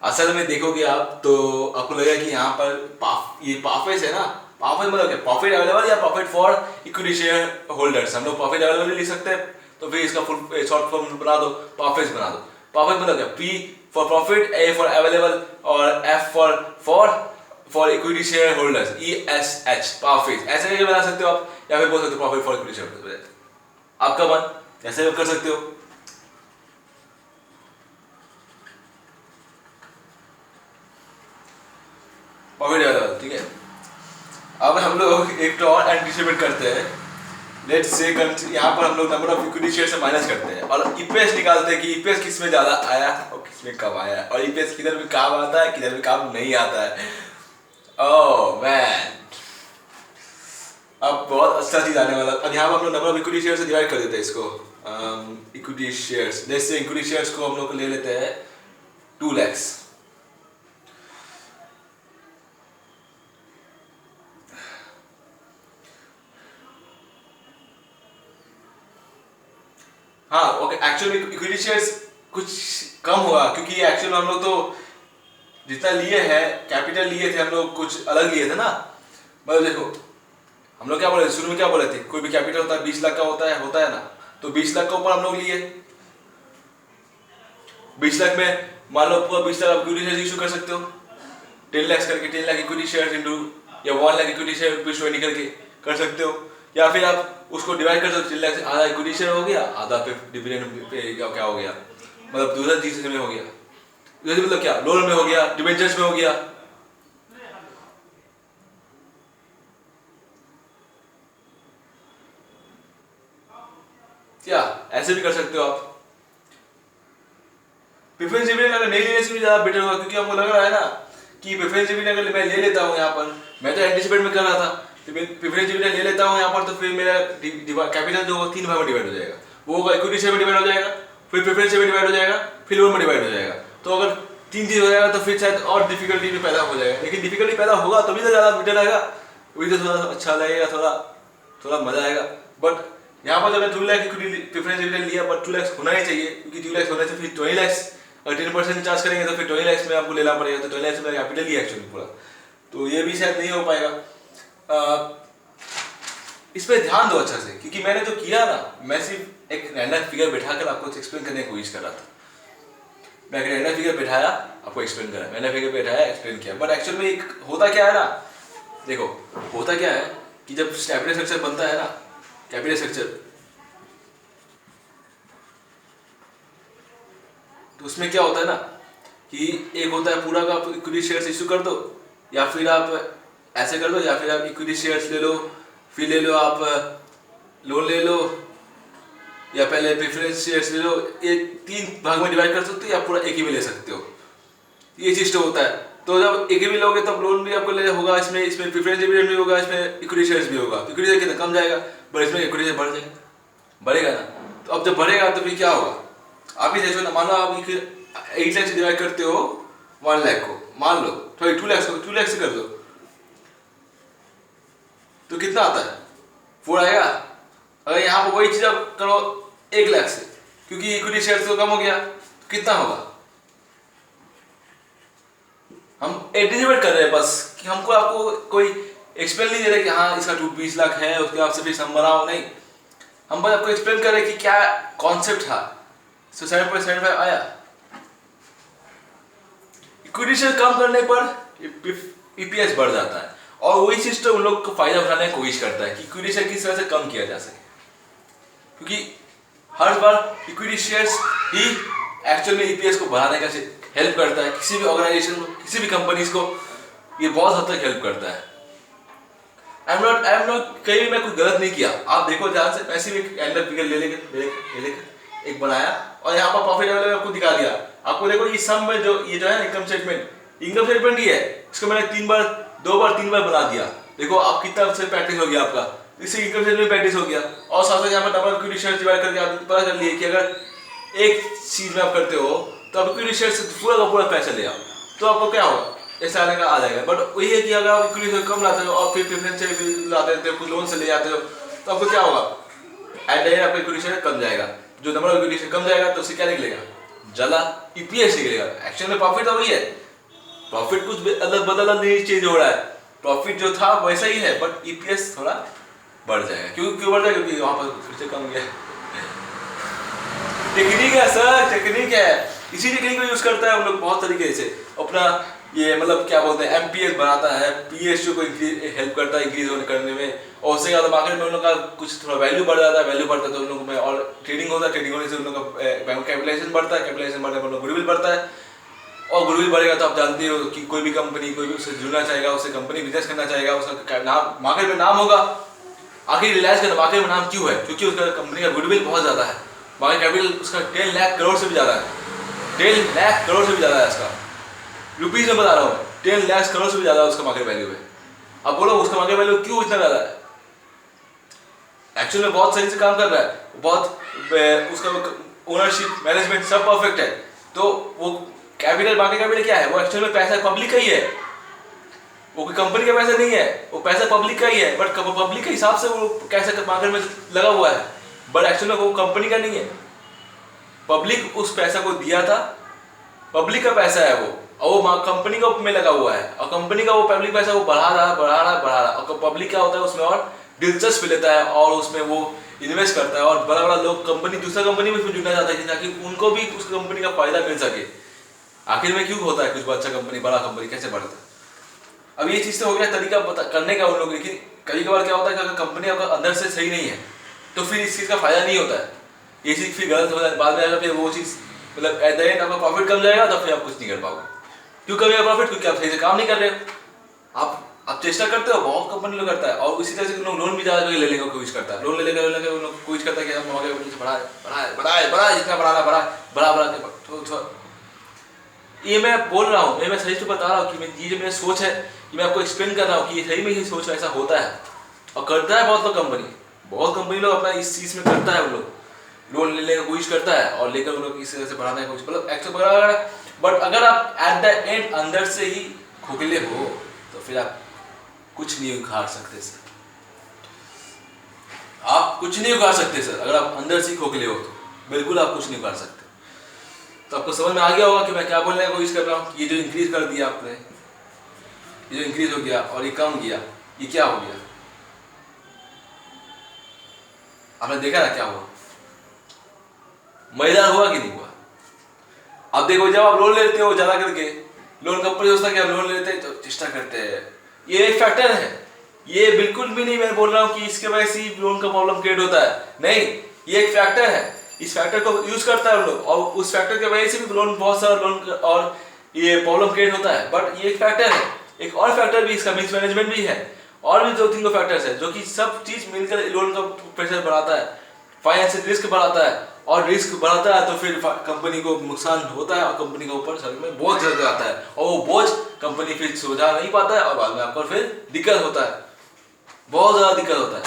असल में देखोगे आप तो आपको लगेगा कि यहाँ पर ये प्रॉफिट है ना, प्रॉफिट मतलब क्या? प्रॉफिट अवेलेबल या profit for equity share holders. हम लोग प्रॉफिट अवेलेबल लिख सकते हैं, तो फिर इसका फुल शॉर्ट फॉर्म बना दो, प्रॉफिट बना दो। प्रॉफिट मतलब क्या? P for profit, A for available, और F for equity share holders, ESH, profit. ऐसे भी बना सकते हो आप, या फिर बोल सकते हो profit for equity share holders, आपका मन, ऐसे भी कर सकते हो। प्रॉफिट अवेलेबल, ठीक है। अब हम लोग एक तो और एंटिसिपेट करते हैं, लेट्स से यहाँ पर हम लोग नंबर ऑफ इक्विटी शेयर से माइनस करते हैं और ईपीएस निकालते हैं कि ईपीएस किस में ज्यादा आया और किस में कम आया, और ईपीएस किधर भी काम आता है, किधर भी काम नहीं आता है। ओह मैन, अब बहुत अच्छा चीज आने वाला। और यहाँ पर हम लोग नंबर ऑफ इक्विटी शेयर से डिवाइड कर देते हैं इसको, equity shares. Let's say equity shares को हम लोग ले लेते हैं 2 लाख। हाँ ओके, एक्चुअली इक्विटी शेयर्स कुछ कम हुआ, क्योंकि एक्चुअल हम लोग तो जितना लिए हैं, कैपिटल लिए थे हम लोग, कुछ अलग लिए थे ना। मतलब देखो हम लोग क्या बोले शुरू में, क्या बोले थे, कोई भी कैपिटल होता है 20 लाख का होता है ना, तो 20 लाख के ऊपर हम लोग लिए 20 लाख में, मान लो पूरा 20 लाख आप इक्विटी शेयर इशू कर सकते हो, 10 लाख करके, 10 लाख इक्विटी शेयर इंटू, या 1 लाख इक्विटी शेयर निकल के कर सकते हो, या फिर आप उसको डिवाइड कर सकते हो। 10 लाख से आधा इक्विटी शेयर हो गया, आधा पे डिविडेंड पे क्या हो गया, मतलब दूसरा चीज में हो गया, जैसे मतलब क्या, लोन में हो गया, डिबेंचर्स में हो गया। क्या ऐसे भी कर सकते हो आप। प्रेफरेंस डिविडेंड अगर नहीं लेने से भी ज़्यादा बेटर होगा, क्योंकि हमको लग रहा है ना कि प्रेफरेंस डिविडेंड अगर मैं ले लेता हूँ यहाँ पर, मैं तो एंटिसिपेट में कर रहा था प्रेफरेंस डिविडेंड ले लेता हूँ यहाँ पर, तो फिर मेरा कैपिटल जो होगा 3 भाग में डिवाइड हो जाएगा, वो होगा इक्विटी शेयर में डिवाइड हो जाएगा, फिर प्रेफरेंस शेयर में डिवाइड हो जाएगा, फिर लोन में डिवाइड हो जाएगा। तो अगर 3 चीज हो जाएगा तो फिर शायद और डिफिकल्टी भी पैदा हो जाएगा, लेकिन डिफिकल्टी पैदा होगा तभी तो ज़्यादा बेटर आएगा, वही तो थोड़ा अच्छा लगेगा, थोड़ा मजा आएगा। बट यहाँ पर जब मैं 2 लाख प्रेफरेंस डिविडेंड लिया, बट 2 लाख होना ही चाहिए, क्योंकि 2 लाख होने से फिर 20 लाख अगर 10% चार्ज करेंगे तो फिर 20 लाख में आपको लेना पड़ेगा, तो 20 लाख में कैपिटल ही एक्चुअली पूरा, तो ये भी शायद नहीं हो पाएगा। इस पर ध्यान दो अच्छा से, क्योंकि मैंने जो किया ना, मैं सिर्फ एक रैंडम फिगर बैठाकर आपको एक्सप्लेन करने की कोशिश कर रहा था। मैं एक रैंडम फिगर बैठाया, आपको एक्सप्लेन करा, मैंने फिगर बैठाया एक्सप्लेन किया, बट एक्चुअल में होता क्या है ना, देखो होता क्या है कि जब कैपिटल स्ट्रक्चर बनता है ना, कैपिटल स्ट्रक्चर, तो उसमें क्या होता है ना कि एक होता है पूरा का आप इक्विटी शेयर्स इशू कर दो, या फिर आप ऐसे कर दो, या फिर आप इक्विटी शेयर्स ले लो, फिर ले लो आप लोन ले लो, या पहले प्रेफरेंस शेयर्स ले लो, ये 3 भाग में डिवाइड कर सकते हो, या पूरा एक ही में ले सकते हो, ये चीज तो होता है। तो जब एक ही में लोगे तब लोन भी आपको ले होगा, इसमें प्रेफरेंस डिविडेंड भी होगा, इसमें इक्विटी शेयर्स भी होगा, इक्विटी शेयर कितना कम जाएगा, पर इसमें इक्विटी शेयर बढ़ जाएगा, बढ़ेगा ना। तो अब जब बढ़ेगा तो फिर क्या होगा, आप ही देखो ना, मान लो आप 8 लाख से डिवाइड करते हो 1 लाख को, मान लो थोड़ी 2 लाख को 2 लाख से कर दो, तो कितना आता है 4 आएगा। अगर यहाँ पर वही चीज आप करो 1 लाख से, क्योंकि इक्विटी शेयर तो कम हो गया, तो कितना होगा। हम एंटिसिपेट कर रहे हैं बस, कि हमको आपको कोई एक्सप्लेन नहीं दे रहे कि हाँ इसका 20 लाख है, उसके बाद से फिर सम बनाओ, नहीं, हम बस आपको एक्सप्लेन कर रहे हैं कि क्या कॉन्सेप्ट था। 7.75 आया। इक्विटी शेयर कम करने पर ईपीएस बढ़ जाता है, और वही सिस्टम उन लोग को फायदा उठाने की कोशिश करता है कि इक्विटी शेयर किस तरह से कम किया जा सके, क्योंकि हर बार इक्विटी शेयर्स ही एक्चुअल में ईपीएस को बढ़ाने का हेल्प करता है, किसी भी ऑर्गेनाइजेशन को, किसी भी कंपनीज को ये बहुत हद तक हेल्प करता है। आई एम नॉट कहीं भी मैं कुछ गलत नहीं किया, आप देखो ध्यान से, ऐसे भी एंडर फिगर ले लेकर एक बनाया, और यहाँ पर प्रॉफिट लेवल आपको दिखा दिया। आपको देखो ये सम में जो है ना इनकम स्टेटमेंट ही है, इसको मैंने 2 बार 3 बार बना दिया। देखो आप कितना से प्रैक्टिस हो गया आपका, इससे इनकम स्टेटमेंट प्रैक्टिस हो गया, और साथ साथ यहाँ पर डबल इक्विटी शेयर डिवाइड करके आप पता कर लिए कि अगर एक चीज में आप करते हो तो आप इक्विटी शेयर से पूरा का पूरा पैसा ले आओ, तो आपको क्या होगा, ऐसा आने का आ जाएगा। बट वही है कि अगर आप इक्विटी शेयर कम लाते हो और फिर प्रेफरेंस शेयर लाते हो, कुछ लोन से ले आते हो, तो आपको क्या होगा, एट द एंड आपका इक्विटी शेयर कम जाएगा। जो नंबर ऑफ इक्विटी शेयर कम जाएगा तो उससे क्या निकलेगा, जला ईपीएस निकलेगा। एक्चुअल में प्रॉफिट तो वही है, प्रॉफिट कुछ बदला नहीं, चेंज हो रहा है, प्रॉफिट जो था वैसा ही है, बट ईपीएस थोड़ा बढ़ जाएगा। क्यों बढ़ जाएगा, क्योंकि वहां पर फिर से कम गया। टेक्निक है सर, टेक्निक है, इसी टेक्निक को यूज करता है हम लोग बहुत तरीके से अपना, ये मतलब क्या बोलते हैं, एमपीएस बनाता है, पीएसयू को हेल्प करता है इंक्रीज होने करने में, और उससे ज़्यादा मार्केट में उन लोग का कुछ थोड़ा वैल्यू बढ़ जाता है, वैल्यू बढ़ता है तो उन लोगों में और ट्रेडिंग होता है, ट्रेडिंग होने से उन लोग का कैपिटलाइजेशन बढ़ता है, कैपिटलाइजेशन बढ़ने पर उन लोग गुडविल बढ़ता है, और गुडविल बढ़ेगा तो आप जानते हो कि कोई भी कंपनी, कोई भी उससे जुड़ना चाहेगा, उससे कंपनी बिजनेस करना चाहेगा, उसका नाम मार्केट में नाम होगा। आखिर रिलायंस का मार्केट में नाम क्यों है, क्योंकि उसका कंपनी का गुडविल बहुत ज़्यादा है, मार्केट कैपिटल उसका 10 लाख करोड़ से भी ज़्यादा है, 10 लाख करोड़ से भी ज़्यादा है इसका, रुपीज़ में बता रहा हूँ, 10 लाख करोड़ से भी ज़्यादा उसका मार्केट वैल्यू है। अब बोलो उसका मार्केट वैल्यू क्यों इतना ज़्यादा है, एक्चुअल में बहुत सही से काम कर रहा है, बहुत उसका ओनरशिप मैनेजमेंट सब परफेक्ट है, तो वो कैपिटल मार्केट कैपिटल क्या है, वो एक्चुअल में पैसा पब्लिक का ही है, वो कोई कंपनी का पैसा नहीं है, वो पैसा पब्लिक का ही है, बट पब्लिक के हिसाब से वो कैसा मार्केट में लगा हुआ है, बट एक्चुअल में वो कंपनी का नहीं है, पब्लिक उस पैसा को दिया था, पब्लिक का पैसा है वो, और वो कंपनी का में लगा हुआ है, और कंपनी का वो पब्लिक पैसा वो बढ़ा रहा, और पब्लिक क्या होता है उसमें और दिलचस्पी लेता है, और उसमें वो इन्वेस्ट करता है, और बड़ा बड़ा लोग कंपनी दूसरा कंपनी में जुड़ना चाहता है ताकि उनको भी उस कंपनी का फायदा मिल सके। आखिर में क्यों होता है कुछ अच्छा कंपनी, बड़ा कंपनी कैसे बढ़ता है। अब ये चीज़ तो हो गया तरीका करने का उन लोग, लेकिन कभी कभार क्या होता है कि अगर कंपनी अगर अंदर से सही नहीं है तो फिर इस चीज़ का फायदा नहीं होता है, ये चीज़ फिर गलत हो जाए, बाद में आएगा फिर वो चीज़, मतलब एट द एंड आपका प्रॉफिट कम जाएगा, तो फिर आप कुछ नहीं कर पाओगे। क्यों कमेगा प्रॉफिट, क्योंकि आप सही से काम नहीं कर रहे हो, आप चेष्टा करते हो, बहुत कंपनी लोग करता है, और इसी तरह से लोग लोन भी ज़्यादा ले लेने की कोशिश करता है, लोन ले लेकर उन लोग कोशिश करता है कि हम बढ़ाए जितना बढ़ाना बढ़ा ये मैं बोल रहा हूँ, मैं सही से बता रहा हूँ कि ये जो मेरी सोच है, ये मैं आपको एक्सप्लेन कर रहा हूँ कि ये सही में ही सोच ऐसा होता है और करता है बहुत लोग। बहुत कंपनी लोग अपना इस चीज़ में करता है, वो लोग लोन लेने की कोशिश करता है और लेकर वो लोग इस तरह से बढ़ाने की कोशिश, मतलब एक्चुअल बढ़ा। बट अगर आप एट द एंड अंदर से ही खोखले हो तो फिर आप कुछ नहीं उखाड़ सकते सर, आप कुछ नहीं उखाड़ सकते सर। अगर आप अंदर से ही खोखले हो तो बिल्कुल आप कुछ नहीं उखाड़ सकते। तो आपको समझ में आ गया होगा कि मैं क्या बोलने की कोशिश कर रहा हूँ। ये जो इंक्रीज कर दिया आपने, ये जो इंक्रीज हो गया और ये कम गया, ये क्या हो गया आपने देखा ना क्या हुआ, मजेदार हुआ कि नहीं हुआ। अब देखो जब आप लोन लेते हो ज्यादा करके, लोन कंपनी सोचता है कि आप लोन लेते हैं तो चेष्टा करते हैं, ये एक फैक्टर है। ये बिल्कुल भी नहीं मैं बोल रहा हूँ कि इसके वजह से लोन का प्रॉब्लम क्रिएट होता है, नहीं, ये एक फैक्टर है। इस फैक्टर को यूज करता है लोग और उस फैक्टर की वजह से भी लोन, बहुत सारा लोन और ये प्रॉब्लम क्रिएट होता है। बट ये एक फैक्टर है। एक और फैक्टर भी इसका मिसमैनेजमेंट भी है, और भी 2-3 फैक्टर्स है जो कि सब चीज मिलकर लोन का प्रेशर बढ़ाता है, फाइनेंशियल रिस्क बढ़ाता है, और रिस्क बढ़ाता है तो फिर कंपनी को नुकसान होता है और कंपनी के ऊपर सर में बोझ ज्यादा आता है और वो बोझ कंपनी फिर सुलझा नहीं पाता है और बाद में आपको फिर दिक्कत होता है, बहुत ज्यादा दिक्कत होता है।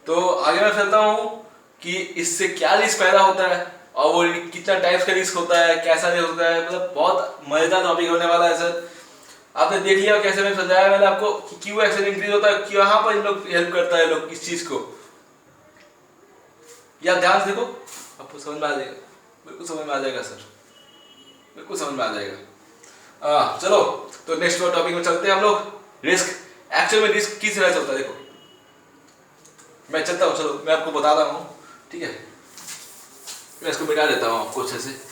तो आगे मैं चलता हूँ कि इससे क्या रिस्क पैदा होता है और वो कितना टाइप्स का रिस्क होता है, कैसा रिस्क होता है, मतलब बहुत मजेदार टॉपिक होने वाला है सर। आपने देख लिया कैसे मैं समझाया मैंने आपको कि क्यों एक्सेल इंक्रीज होता है, कि यहाँ पर इन लोग हेल्प करता है लोग इस चीज को। ये आप ध्यान से देखो, आपको समझ में आ जाएगा, बिल्कुल समझ में आ जाएगा सर, बिल्कुल समझ में आ जाएगा। चलो तो नेक्स्ट टॉपिक में चलते हैं हम लोग, रिस्क। एक्चुअल में रिस्क किस तरह से होता है देखो, मैं चलता हूँ, चलो मैं आपको बताता हूँ, ठीक है। मैं इसको मिटा देता हूँ आपको अच्छे से।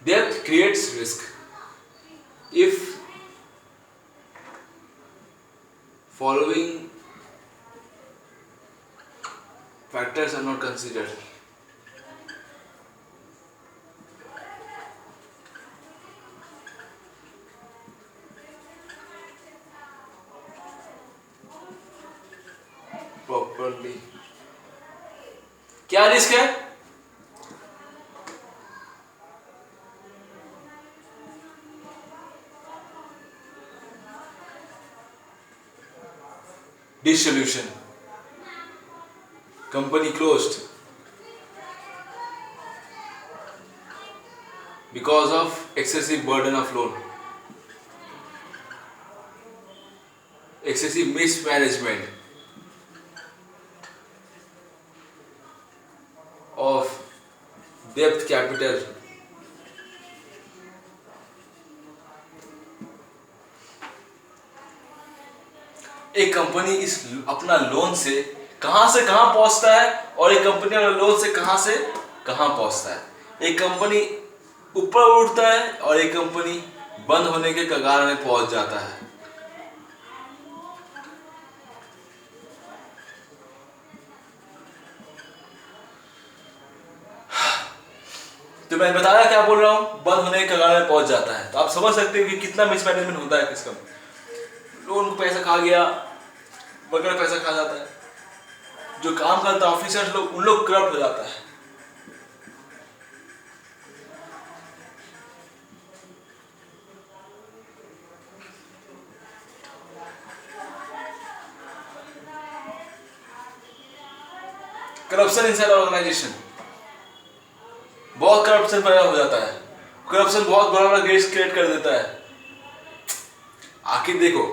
Depth creates risk if following factors are not considered. Properly, क्या रिस्क है? Dissolution, company closed because of excessive burden of loan, excessive mismanagement of debt capital, एक कंपनी इस अपना लोन से कहां पहुंचता है और एक कंपनी अपना लोन से कहां पहुंचता है। एक कंपनी ऊपर उठता है और एक कंपनी बंद होने के कगार में पहुंच जाता है। तो मैं बताया क्या बोल रहा हूं, बंद होने के कगार में पहुंच जाता है। तो आप समझ सकते हैं कि कितना मिसमैनेजमेंट होता है किसका। लोन को पैसा खा गया, वर्कर पैसा खा जाता है, जो काम करता है ऑफिसर्स लोग, उन लोग करप्ट हो जाता है। करप्शन इनसाइड ऑर्गेनाइजेशन, बहुत करप्शन पैदा हो जाता है। करप्शन बहुत बड़ा बड़ा रिस्क क्रिएट कर देता है। आखिर देखो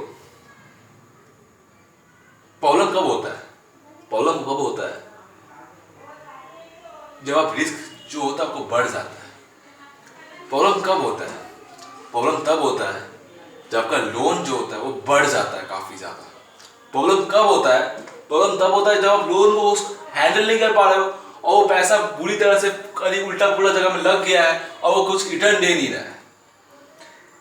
प्रॉब्लम कब होता है, प्रॉब्लम कब होता है जब आप रिस्क जो होता है आपको बढ़ जाता है। प्रॉब्लम कब होता है, प्रॉब्लम तब होता है जब आपका लोन जो होता है वो बढ़ जाता है काफी ज्यादा। प्रॉब्लम कब होता है, प्रॉब्लम तब होता है जब आप लोन को हैंडल नहीं कर पा रहे हो और वो पैसा बुरी तरह से कहीं उल्टा पुल्टा जगह में लग गया है और वो कुछ रिटर्न दे नहीं रहा है।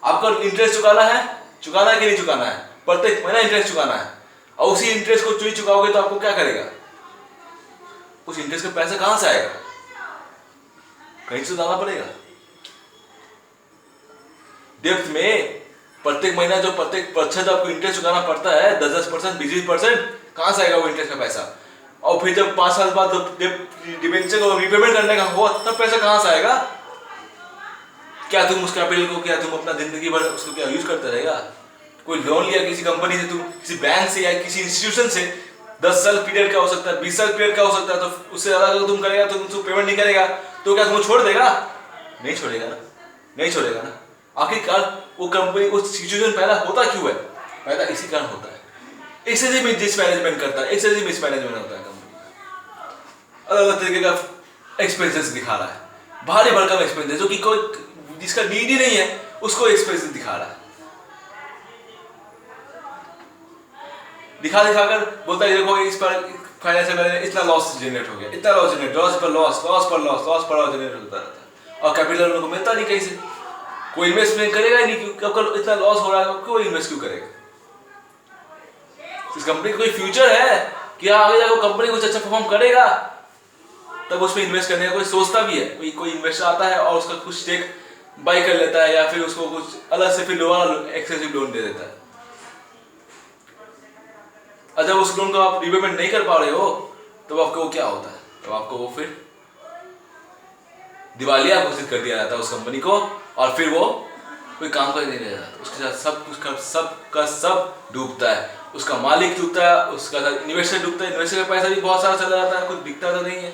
आपको इंटरेस्ट चुकाना है, चुकाना है कि नहीं चुकाना है, प्रत्येक महीना इंटरेस्ट चुकाना है। और उसी इंटरेस्ट को चुरी चुकाओगे तो आपको क्या करेगा, उस इंटरेस्ट का पैसा कहां से आएगा, कहीं से लाना पड़ेगा। डेप्थ में प्रत्येक महीना जो प्रत्येक प्रतिशत आपको इंटरेस्ट चुकाना पड़ता है, 10-10%, 20-20%, कहां से आएगा वो इंटरेस्ट का पैसा। और फिर जब 5 साल बाद डिबेंचर को रिपेमेंट करने का हो तब पैसा कहां से आएगा। क्या तुम उस कैपिटल को, क्या तुम अपना जिंदगी भर उसको क्या यूज करते रहेगा। कोई लोन लिया किसी कंपनी से, तुम किसी बैंक से या किसी इंस्टीट्यूशन से, 10 साल पीरियड का हो सकता है, 20 साल पीरियड का हो सकता है, तो उससे ज्यादा अगर तुम करेगा तो तुम पेमेंट नहीं करेगा तो क्या तुमको छोड़ देगा, नहीं छोड़ेगा ना, नहीं छोड़ेगा ना। आखिरकार वो कंपनी, वो सिचुएशन पैदा होता क्यों है, पैदा इसी कारण होता है। एक से मिसमैनेजमेंट करता है, एक से मिसमैनेजमेंट होता है कंपनी का। अलग अलग तरीके का एक्सपेंसेस दिखा रहा है, भारी भरकम एक्सपेंसेस जो कि कोई जिसका नीड ही नहीं है उसको एक्सपेंसेस दिखा रहा है। दिखाकर बोलता है देखो इस पर फाइनेंस में इतना लॉस जनरेट हो गया, इतना लॉस जनरेट, लॉस पर लॉस, लॉस पर लॉस, लॉस पर लॉस जनरेट होता रहता है। और कैपिटल उनको मिलता नहीं कहीं से, कोई इन्वेस्टमेंट करेगा ही नहीं, क्योंकि इतना लॉस हो रहा है, कोई इन्वेस्ट क्यों करेगा। इस कंपनी का कोई फ्यूचर है क्या, आगे जाकर कंपनी कुछ अच्छा परफॉर्म करेगा तब उसमें इन्वेस्ट करने का कोई सोचता भी है। कोई इन्वेस्टर आता है और उसका कुछ स्टेक बाई कर लेता है, या फिर उसको कुछ अलग से फिर लोअर एक्सेसिव लोन दे देता है। और जब उस लोन को आप रिपेमेंट नहीं कर पा रहे हो तो आपको वो क्या होता है, तो आपको वो फिर दिवालिया घोषित कर दिया जाता है उस कंपनी को, और फिर वो कोई काम का नहीं रह जाता, उसके साथ सब कुछ सब डूबता है। उसका मालिक डूबता है, उसका इन्वेस्टर डूबता है, इन्वेस्टर का पैसा भी बहुत सारा चला जाता है, कुछ दिखता तो नहीं है।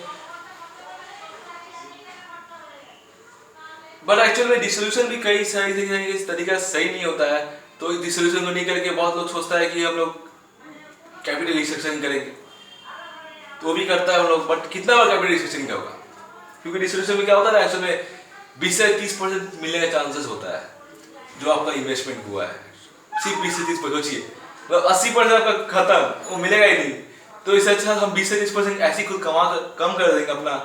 बट एक्चुअल में डिसोल्यूशन भी कई सारी तरीका सही नहीं होता है। तो डिसोल्यूशन को नहीं करके बहुत लोग सोचता है कि हम लोग कैपिटल रिस्ट्रक्चरिंग करेंगे, तो वो भी करता है हम लोग, बट कितना बार कैपिटल रिस्ट्रक्चरिंग का होगा, क्योंकि डिसोल्यूशन में क्या होता है एक्चुअल में 20 से 30% मिलने का चांसेस होता है जो आपका इन्वेस्टमेंट हुआ है। सिर्फ 20 से 30% सोचिए, तो 80% आपका खत्म, वो मिलेगा ही नहीं। तो इससे अच्छा हम 20 से 30% ऐसे ही खुद कम कर देंगे अपना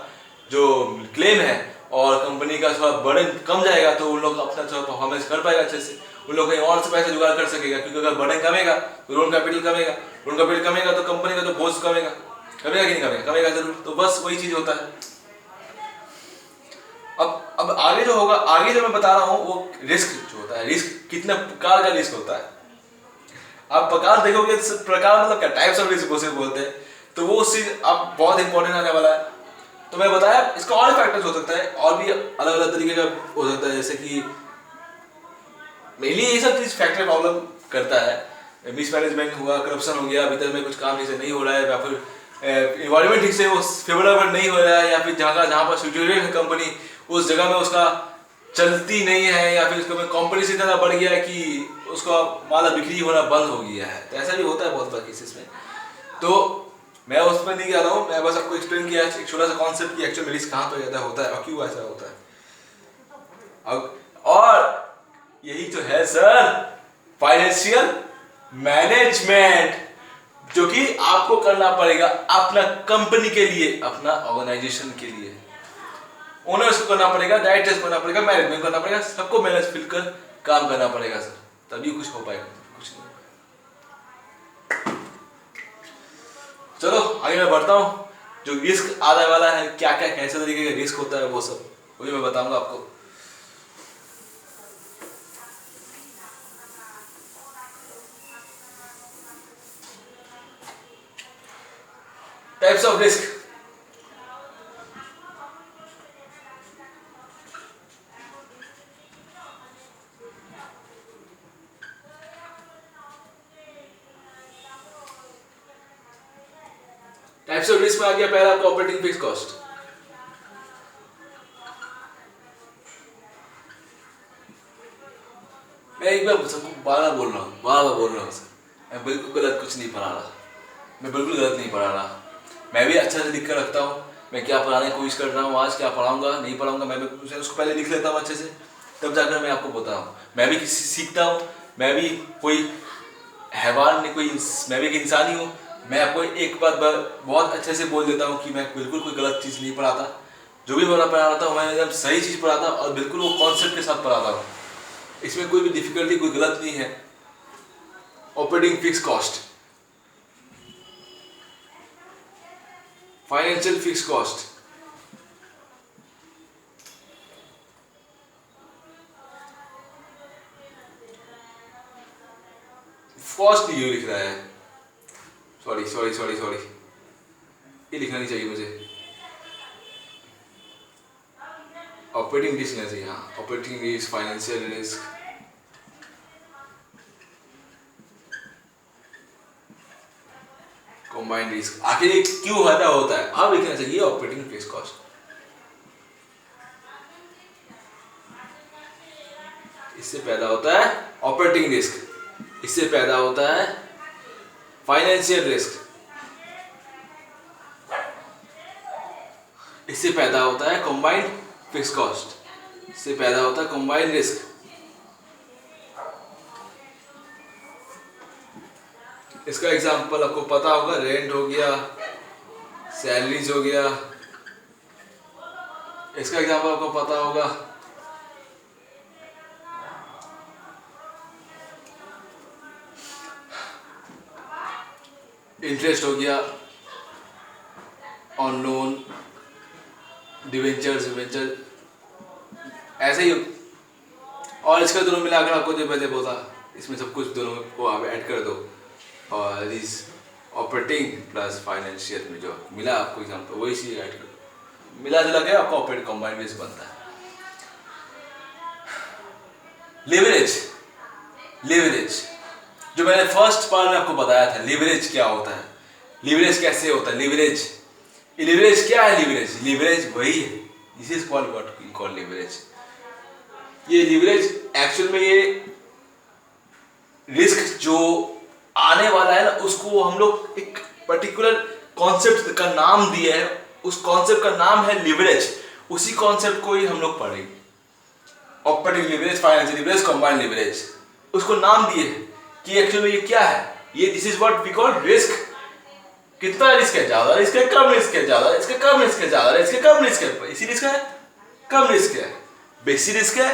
जो क्लेम है, और कंपनी का थोड़ा बर्डन कम जाएगा, तो उन लोग अपना थोड़ा परफॉर्मेंस कर पाएगा अच्छे से, उन लोग कहीं और से पैसा जुगाड़ कर सकेगा। क्योंकि अगर बर्डन कमेगा तो लोन कैपिटल कमेगा, लोन कैपिटल कमेगा तो कंपनी का तो बोझ कमेगा कि नहीं कमेगा, कमेगा जरूर। तो बस वही चीज होता है। अब आगे जो होगा, आगे जो मैं बता रहा हूँ वो रिस्क जो होता है, रिस्क कितने प्रकार का रिस्क होता है। आप प्रकार देखोगे, प्रकार मतलब क्या, टाइप्स ऑफ रिस्क उसे बोलते हैं, तो वो चीज अब बहुत इंपॉर्टेंट आने वाला है। तो मैं बताया इसका और फैक्टर्स हो सकता है, और भी अलग अलग तरीके का हो सकता है, जैसे कि मेनली ये सब चीज फैक्टर प्रॉब्लम करता है। मिसमैनेजमेंट हुआ, करप्शन हो गया, भीतर में कुछ काम ठीक से नहीं हो रहा है, या फिर इन्वायरमेंट ठीक से वो फेवरेबल नहीं हो रहा है, या फिर जहाँ पर सिचुएटेड है कंपनी उस जगह में उसका चलती नहीं है, या फिर उसका कॉम्पिटिशन इतना बढ़ गया है कि उसका माल बिक्री होना बंद हो गया है। तो ऐसा भी होता है बहुत बार केसेस में। तो मैं उस पर नहीं जा रहा हूँ, मैं बस आपको एक्सप्लेन किया एक छोटा सा कॉन्सेप्ट कि एक्चुअल में रिस्क कहाँ पर ज़्यादा होता है और क्यों ऐसा होता है। और यही तो है सर फाइनेंशियल मैनेजमेंट, जो कि आपको करना पड़ेगा अपना कंपनी के लिए, अपना ऑर्गेनाइजेशन के लिए। ओनर्स को करना पड़ेगा, डायरेक्टर्स को करना पड़ेगा, मैनेजमेंट करना पड़ेगा, सबको मैनेज मिलकर काम करना पड़ेगा सर, तभी कुछ हो पाएगा, कुछ नहीं। चलो आगे मैं बढ़ता हूँ। जो रिस्क आने वाला है, क्या क्या कैसे तरीके का रिस्क होता है, वो सब वही मैं बताऊंगा आपको। Types of risk. Types of risk में आ गया पहला आपका ऑपरेटिंग फिक्स कॉस्ट। मैं एक बार सबको बार बोल रहा हूँ सर, मैं बिल्कुल गलत कुछ नहीं पढ़ा रहा, मैं बिल्कुल गलत नहीं पढ़ा रहा। मैं भी अच्छा से लिख कर रखता हूँ, मैं क्या पढ़ाने की कोशिश कर रहा हूँ, आज क्या पढ़ाऊंगा नहीं पढ़ाऊंगा, मैं उसको पहले लिख लेता हूँ अच्छे से, तब जाकर मैं आपको बता रहा हूँ। मैं भी किसी सीखता हूँ, मैं भी कोई हैवान नहीं, मैं भी एक इंसान ही हूँ। मैं आपको एक बात बहुत अच्छे से बोल देता हूँ कि मैं बिल्कुल कोई गलत चीज़ नहीं पढ़ाता, जो भी पढ़ा रहा था मैं एकदम सही चीज़ पढ़ाता और बिल्कुल वो कॉन्सेप्ट के साथ पढ़ाता हूँ। इसमें कोई भी डिफिकल्टी, कोई गलत नहीं है। Operating fix cost, financial fix cost, cost ये लिख रहा है, सॉरी सॉरी सॉरी सॉरी, ये लिखना नहीं चाहिए मुझे, ऑपरेटिंग रिस्क नहीं चाहिए, हाँ operating risk, financial risk, combined risk, आखिर ये क्यों पैदा होता है, अब लिखना चाहिए ऑपरेटिंग फिक्स कॉस्ट। इससे पैदा होता है ऑपरेटिंग रिस्क, इससे पैदा होता है फाइनेंशियल रिस्क, इससे पैदा होता है कंबाइंड फिक्स कॉस्ट, इससे पैदा होता है कंबाइंड रिस्क। इसका एग्जांपल आपको पता होगा, रेंट हो गया, सैलरीज हो गया, इसका एग्जांपल आपको पता होगा, इंटरेस्ट हो गया ऑन लोन, डिवेंचर्स डिवेंचर, ऐसे ही। और इसका दोनों मिलाकर आपको जो मैंने बोला, इसमें सब कुछ दोनों को आप ऐड कर दो, और इस ऑपरेटिंग प्लस फाइनेंशियल में जो मिला आपको एग्जाम्पल, वही चीज ऐड कर दो, मिला जुला के आपका ऑपरेटिंग कंबाइंड बेस बनता है। लिवरेज, लिवरेज जो मैंने फर्स्ट पार्ट में आपको बताया था, लिवरेज क्या होता है, लिवरेज कैसे होता है, लिवरेज, लिवरेज क्या है, लिवरेज, लिवरेज वही है, this is called what we call leverage. ये लिवरेज एक्चुअल में ये रिस्क जो आने वाला है ना, उसको हम लोग एक पर्टिकुलर कॉन्सेप्ट का नाम दिया है, उस कॉन्सेप्ट का नाम है लिवरेज, उसी कॉन्सेप्ट को ही हम लोग पढ़ेंगे, operating leverage, financial leverage, combined leverage, उसको नाम दिए हैं कि एक्चुअली ये क्या है, ये this is what we call risk. कितना रिस्क है, ज्यादा रिस्क है, कम रिस्क है, ज्यादा रिस्क है, कम रिस्क है, ज्यादा रिस्क है, कम रिस्क है, इसी रिस्क है, कम रिस्क है, बेसी रिस्क है,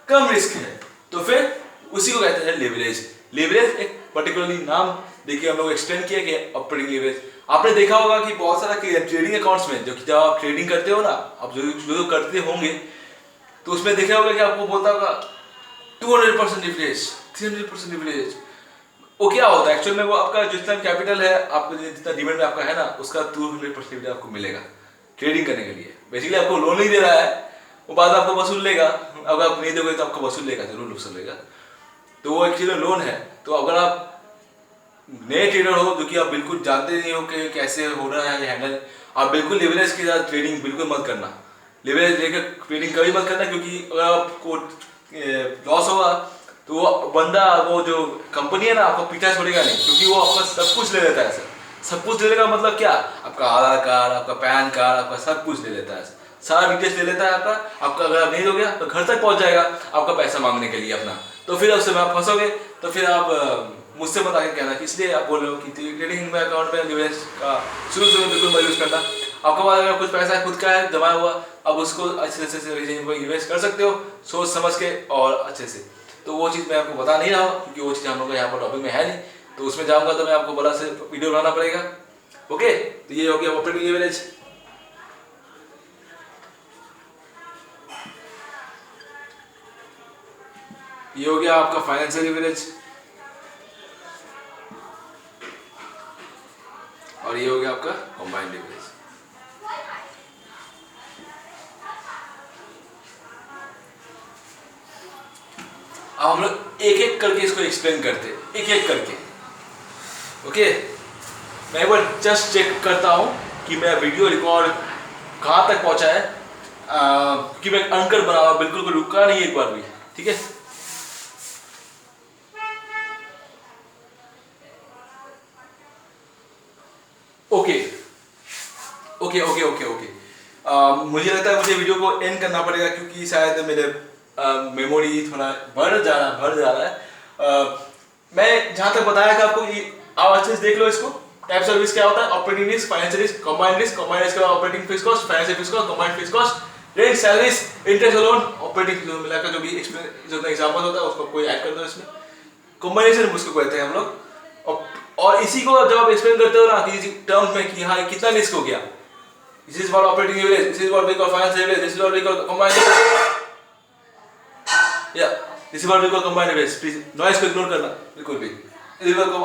कम रिस्क है, तो फिर उसी को कहते हैं लिवरेज। लिवरेज एक पर्टिकुलरली नाम देखिए हम लोग एक्सटेंड किया गया ऑपरेटिंग लिवरेज। आपने देखा होगा कि बहुत सारा ट्रेडिंग अकाउंट्स में, जो कि जब आप ट्रेडिंग करते हो ना, आप जो करते होंगे, तो उसमें देखा होगा कि आपको बोलता होगा 200% लिवरेज, 300% लिवरेज। वो क्या होता है एक्चुअल में, वो आपका जितना कैपिटल है, आपका जितना डिमेंट में आपका है ना, उसका 200% आपको मिलेगा ट्रेडिंग करने के लिए। बेसिकली आपको लोन नहीं दे रहा है, वो बाद आपको वसूल लेगा, अगर आप नहीं दोगे तो आपको वसूल लेगा, जरूर वसूल लेगा, तो वो एक्चुअली लोन है। तो अगर आप नए ट्रेडर हो, जो कि आप बिल्कुल जानते नहीं हो कि कैसे हो रहा है हैंडल, आप बिल्कुल लिवरेज के साथ ट्रेडिंग बिल्कुल मत करना, लिवरेज लेकर ट्रेडिंग कभी मत करना, क्योंकि अगर आपको लॉस होगा तो वो बंदा, वो जो कंपनी है ना, आपको पीछा छोड़ेगा नहीं, क्योंकि वो आपका सब कुछ ले लेता है सर। सब कुछ ले लेगा मतलब क्या, आपका आधार कार्ड, आपका पैन कार्ड, आपका सब कुछ ले लेता है, सारा डिटेल्स ले लेता है आपका अगर आप नहीं दोगे तो घर तक पहुंच जाएगा आपका पैसा मांगने के लिए अपना। तो फिर उससे आप फंसोगे, तो फिर आप मुझसे मत आगे कहना कि इसलिए आप बोल रहे हो कि ट्रेडिंग में अकाउंट में लिवरेज का शुरू में बिल्कुल मत यूज करना। आपके पास अगर कुछ पैसा खुद का है जमा हुआ, अब उसको अच्छे से इन्वेस्ट कर सकते हो, सोच समझ के और अच्छे से। तो वो चीज़ मैं आपको बता नहीं रहा हूँ, क्योंकि वो चीज़ हम लोग यहाँ पर टॉपिक में है नहीं, तो उसमें जाऊँगा तो मैं आपको बड़ा से वीडियो बनाना पड़ेगा। ओके, तो ये हो गया ऑपरेटिंग लिवरेज। ये हो गया आपका फाइनेंशियल लिवरेज, और ये हो गया आपका कंबाइंड लिवरेज। अब हम लोग एक एक करके इसको एक्सप्लेन करते, एक एक करके। ओके, मैं एक बार जस्ट चेक करता हूं कि मेरा वीडियो रिकॉर्ड कहां तक पहुंचा है, कि मैं अनकर बना हुआ, बिल्कुल रुका नहीं एक बार भी। ठीक है, okay okay okay okay okay. मुझे लगता है मुझे वीडियो को एंड करना पड़ेगा, क्योंकि शायद मेरे मेमोरी थोड़ा बढ़ जा रहा है। मैं जहां तक बताया था आपको, आप अच्छे से देख लो इसको। टाइप सर्विस क्या होता है, operating risk, financial risk, combined risk. Combined risk का operating fix cost, financial fix cost, combined fix cost, rent, salaries, interest, loan, operating मिलाकर जो भी जितना एग्जांपल होता है उसको कोई ऐड कर दो इसमें। कॉम्बिनेशन उसको कहते हैं हम लोग। और इसी को जब आप एक्सप्लेन करते हो ना किसी टर्म्स में कि हाँ कितना रिस्क हो गया, this is what operating average, this is what we call financial average, this is what we call combined या this is what we call combined average. Please noise को इग्नोर करना बिल्कुल भी।